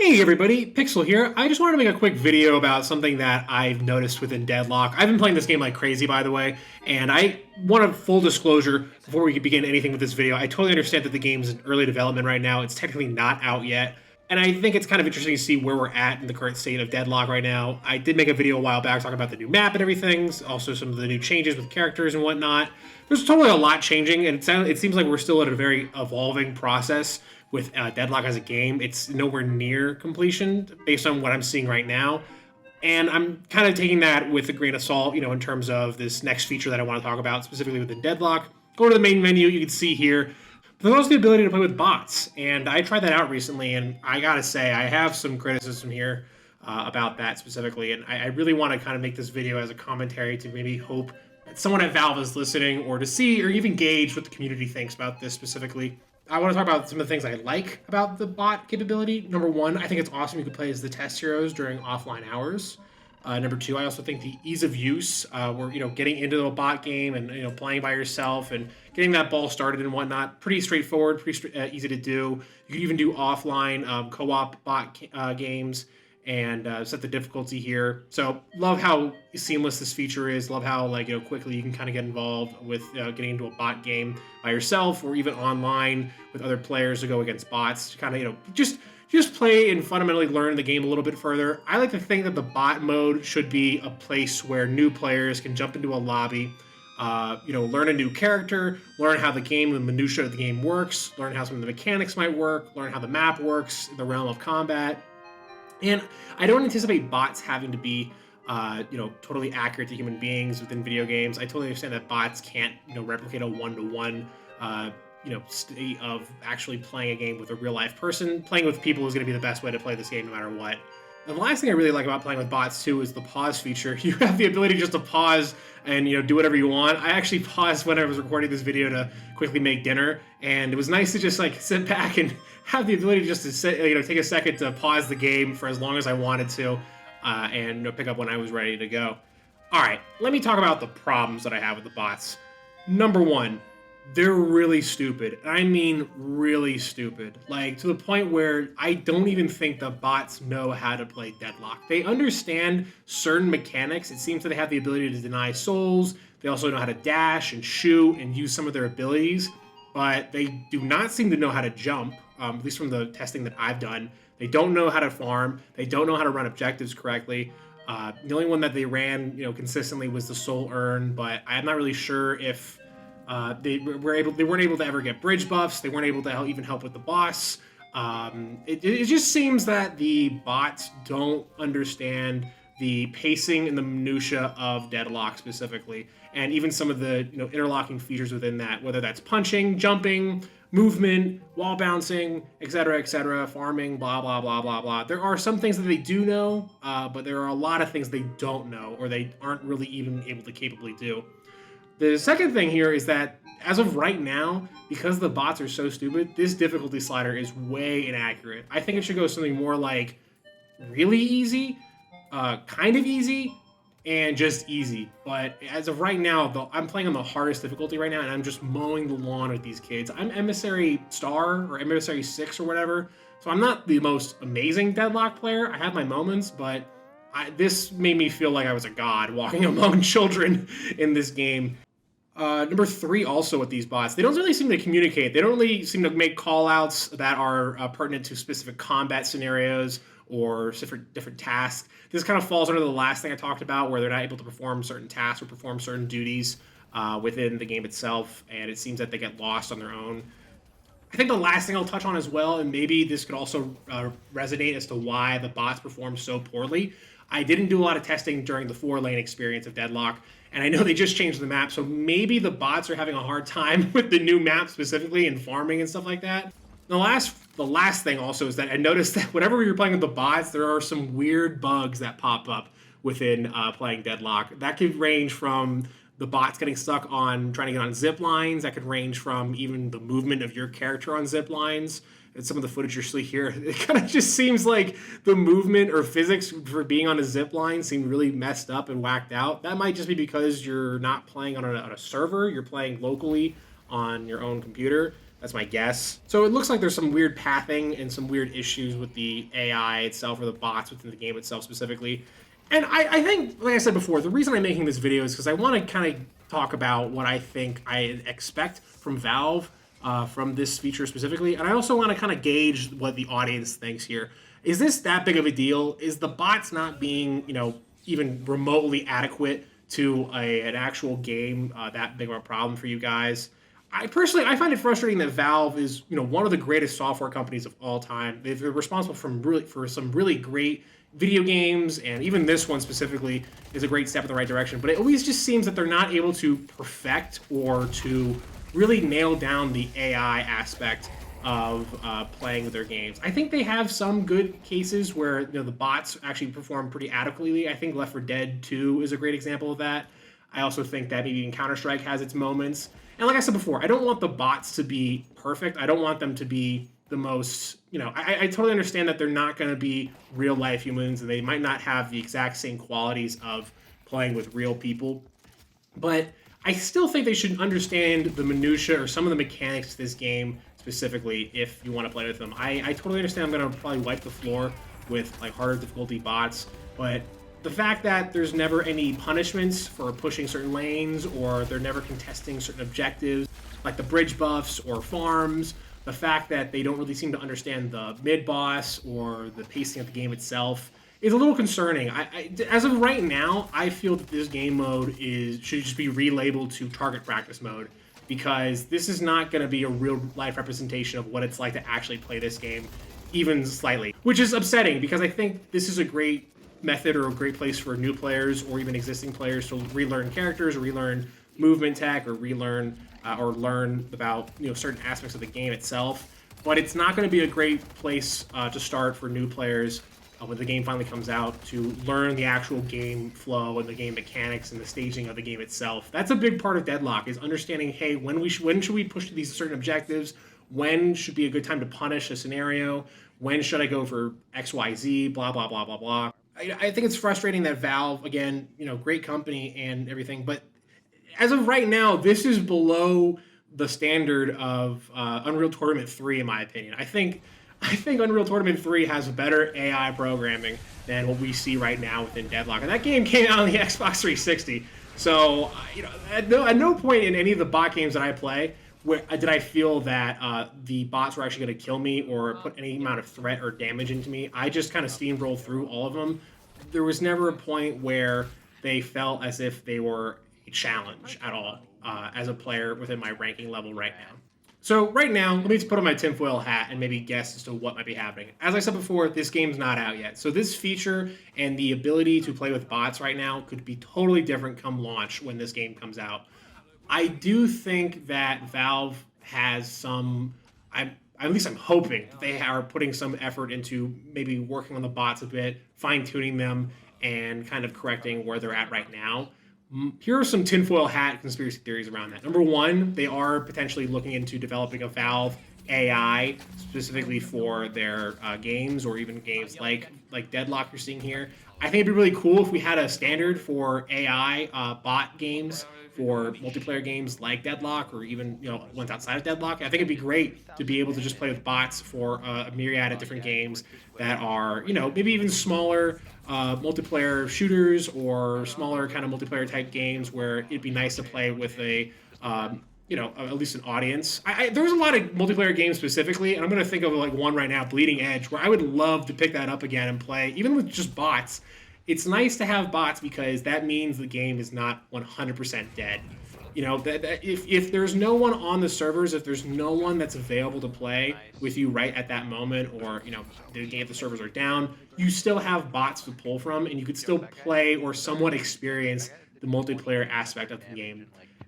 Hey everybody, Pixel here. I just wanted to make a quick video about something that I've noticed within Deadlock. I've been playing this game like crazy, by the way, and I want a full disclosure before we begin anything with this video. I totally understand that the game is in early development right now. It's technically not out yet, and I think it's kind of interesting to see where we're at in the current state of Deadlock right now. I did make a video a while back talking about the new map and everything, also some of the new changes with characters and whatnot. There's totally a lot changing, and it seems like we're still at a very evolving process with Deadlock as a game. It's nowhere near completion based on what I'm seeing right now. And I'm kind of taking that with a grain of salt, in terms of this next feature that I want to talk about, specifically within Deadlock. Go to the main menu, you can see here, there's also the ability to play with bots. And I tried that out recently, and I gotta say, I have some criticism here about that specifically. And I really want to kind of make this video as a commentary to maybe hope that someone at Valve is listening, or to see or even gauge what the community thinks about this specifically. I want to talk about some of the things I like about the bot capability. Number one, I think it's awesome you can play as the test heroes during offline hours. Number two, I also think the ease of use, where getting into a bot game and playing by yourself and getting that ball started and whatnot, pretty straightforward, easy to do. You can even do offline co-op bot games and set the difficulty here. So love how seamless this feature is. Love how quickly you can kind of get involved with getting into a bot game by yourself, or even online with other players to go against bots to kind of just play and fundamentally learn the game a little bit further. I like to think that the bot mode should be a place where new players can jump into a lobby, learn a new character, learn how the game, the minutia of the game works, learn how some of the mechanics might work, learn how the map works in the realm of combat. And I don't anticipate bots having to be, totally accurate to human beings within video games. I totally understand that bots can't, replicate a one-to-one, state of actually playing a game with a real-life person. Playing with people is going to be the best way to play this game no matter what. And the last thing I really like about playing with bots, too, is the pause feature. You have the ability just to pause and, do whatever you want. I actually paused when I was recording this video to quickly make dinner, and it was nice to just, sit back and have the ability just to take a second to pause the game for as long as I wanted to, and pick up when I was ready to go. All right, let me talk about the problems that I have with the bots. Number one, they're really stupid. I mean really stupid. To the point where I don't even think the bots know how to play Deadlock. They understand certain mechanics. It seems that they have the ability to deny souls. They also know how to dash and shoot and use some of their abilities. But they do not seem to know how to jump, at least from the testing that I've done. They don't know how to farm. They don't know how to run objectives correctly. The only one that they ran, consistently was the soul earn, but I'm not really sure if they weren't able to ever get bridge buffs. They weren't able to even help with the boss. It just seems that the bots don't understand the pacing and the minutia of Deadlock specifically, and even some of the interlocking features within that, whether that's punching, jumping, movement, wall bouncing, etc., farming, blah blah blah blah blah. There are some things that they do know, but there are a lot of things they don't know, or they aren't really even able to capably do. The second thing here is that, as of right now, because the bots are so stupid, this difficulty slider is way inaccurate. I think it should go something more like really easy, kind of easy, and just easy. But as of right now, I'm playing on the hardest difficulty right now, and I'm just mowing the lawn with these kids. I'm Emissary Star, or Emissary 6 or whatever, so I'm not the most amazing Deadlock player. I have my moments, but this made me feel like I was a god walking among children in this game. Number three, also with these bots, they don't really seem to communicate. They don't really seem to make call-outs that are pertinent to specific combat scenarios or different tasks. This kind of falls under the last thing I talked about, where they're not able to perform certain tasks or perform certain duties within the game itself, and it seems that they get lost on their own. I think the last thing I'll touch on as well, and maybe this could also resonate as to why the bots perform so poorly. I didn't do a lot of testing during the 4-lane experience of Deadlock, and I know they just changed the map, so maybe the bots are having a hard time with the new map specifically and farming and stuff like that. The last thing also is that I noticed that whenever you're playing with the bots, there are some weird bugs that pop up within playing Deadlock. That could range from the bots getting stuck on trying to get on zip lines. That could range from even the movement of your character on zip lines. And some of the footage you're seeing here, it kind of just seems like the movement or physics for being on a zip line seem really messed up and whacked out. That might just be because you're not playing on a server. You're playing locally on your own computer. That's my guess. So it looks like there's some weird pathing and some weird issues with the AI itself, or the bots within the game itself specifically. And I think, like I said before, the reason I'm making this video is because I want to kind of talk about what I think I expect from Valve, from this feature specifically. And I also want to kind of gauge what the audience thinks here. Is this that big of a deal? Is the bots not being, even remotely adequate to an actual game that big of a problem for you guys? I personally, I find it frustrating that Valve is, one of the greatest software companies of all time. They're responsible for some really great video games, and even this one specifically is a great step in the right direction. But it always just seems that they're not able to perfect or to really nail down the AI aspect of playing their games. I think they have some good cases where the bots actually perform pretty adequately. I think Left 4 Dead 2 is a great example of that. I also think that maybe even Counter-Strike has its moments. And like I said before, I don't want the bots to be perfect. I don't want them to be the most, I totally understand that they're not going to be real life humans, and they might not have the exact same qualities of playing with real people. But I still think they should understand the minutia or some of the mechanics of this game specifically if you want to play with them. I totally understand I'm going to probably wipe the floor with like harder difficulty bots, but the fact that there's never any punishments for pushing certain lanes, or they're never contesting certain objectives like the bridge buffs or farms, the fact that they don't really seem to understand the mid-boss or the pacing of the game itself is a little concerning. As of right now, I feel that this game mode should just be relabeled to target practice mode, because this is not going to be a real life representation of what it's like to actually play this game, even slightly, which is upsetting because I think this is a great method or a great place for new players or even existing players to relearn characters, or relearn movement tech, or relearn or learn about certain aspects of the game itself. But it's not going to be a great place to start for new players when the game finally comes out, to learn the actual game flow and the game mechanics and the staging of the game itself. That's a big part of Deadlock, is understanding, hey, when should we push to these certain objectives? When should be a good time to punish a scenario? When should I go for XYZ? Blah blah blah blah blah. I think it's frustrating that Valve, again, great company and everything, but as of right now, this is below the standard of Unreal Tournament 3, in my opinion. I think Unreal Tournament 3 has better AI programming than what we see right now within Deadlock. And that game came out on the Xbox 360. So, at no point in any of the bot games that I play did I feel that the bots were actually going to kill me or put any amount of threat or damage into me. I just kind of steamrolled through all of them. There was never a point where they felt as if they were a challenge at all as a player within my ranking level right now. So right now, let me just put on my tinfoil hat and maybe guess as to what might be happening. As I said before, this game's not out yet. So this feature and the ability to play with bots right now could be totally different come launch when this game comes out. I do think that Valve has some, at least I'm hoping they are putting some effort into maybe working on the bots a bit, fine-tuning them, and kind of correcting where they're at right now. Here are some tinfoil hat conspiracy theories around that. Number one, they are potentially looking into developing a Valve AI specifically for their games, or even games like Deadlock you're seeing here. I think it'd be really cool if we had a standard for AI bot games for multiplayer games like Deadlock, or even ones outside of Deadlock. I think it'd be great to be able to just play with bots for a myriad of different games that are maybe even smaller multiplayer shooters, or smaller kind of multiplayer type games where it'd be nice to play with a at least an audience. There's a lot of multiplayer games specifically, and I'm going to think of like one right now, Bleeding Edge, where I would love to pick that up again and play, even with just bots. It's nice to have bots because that means the game is not 100% dead. That if there's no one on the servers, if there's no one that's available to play with you right at that moment, or the servers are down, you still have bots to pull from, and you could still play or somewhat experience the multiplayer aspect of the game.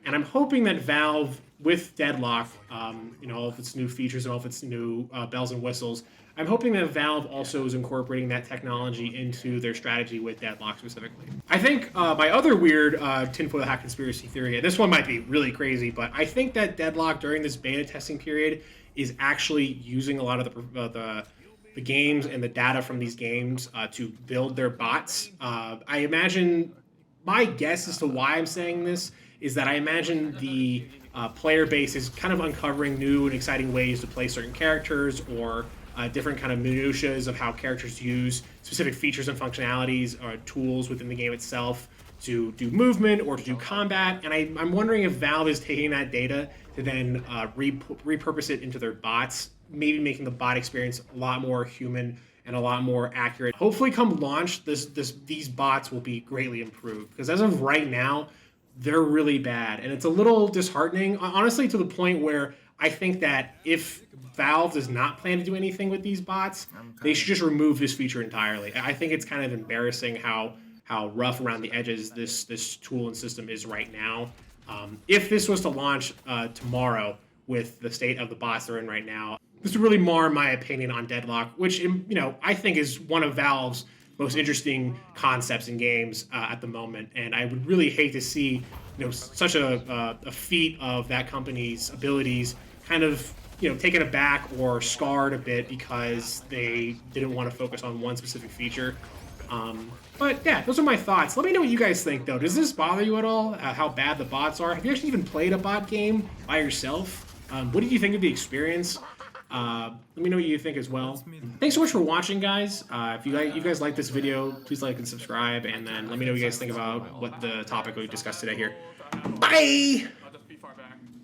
And I'm hoping that Valve, with Deadlock, all of its new features and all of its new bells and whistles, I'm hoping that Valve also is incorporating that technology into their strategy with Deadlock specifically. I think my other weird tinfoil hat conspiracy theory, and this one might be really crazy, but I think that Deadlock during this beta testing period is actually using a lot of the games and the data from these games to build their bots. My guess as to why I'm saying this is that I imagine the player base is kind of uncovering new and exciting ways to play certain characters, or different kind of minutiae of how characters use specific features and functionalities or tools within the game itself to do movement or to do combat. And I'm wondering if Valve is taking that data to then repurpose it into their bots, maybe making the bot experience a lot more human and a lot more accurate. Hopefully, come launch, these bots will be greatly improved, because as of right now, they're really bad, and it's a little disheartening, honestly, to the point where I think that if Valve does not plan to do anything with these bots, they should just remove this feature entirely. I think it's kind of embarrassing how rough around the edges this tool and system is right now. If this was to launch tomorrow with the state of the bots they're in right now, this would really mar my opinion on Deadlock, which I think is one of Valve's most interesting concepts in games at the moment. And I would really hate to see such a feat of that company's abilities kind of taken aback or scarred a bit because they didn't want to focus on one specific feature. But yeah, those are my thoughts. Let me know what you guys think, though. Does this bother you at all, how bad the bots are? Have you actually even played a bot game by yourself? What did you think of the experience? Let me know what you think as well. Thanks so much for watching, guys. If you guys like this video, please like and subscribe, and then let me know what you guys think about what the topic we discussed today here. Bye!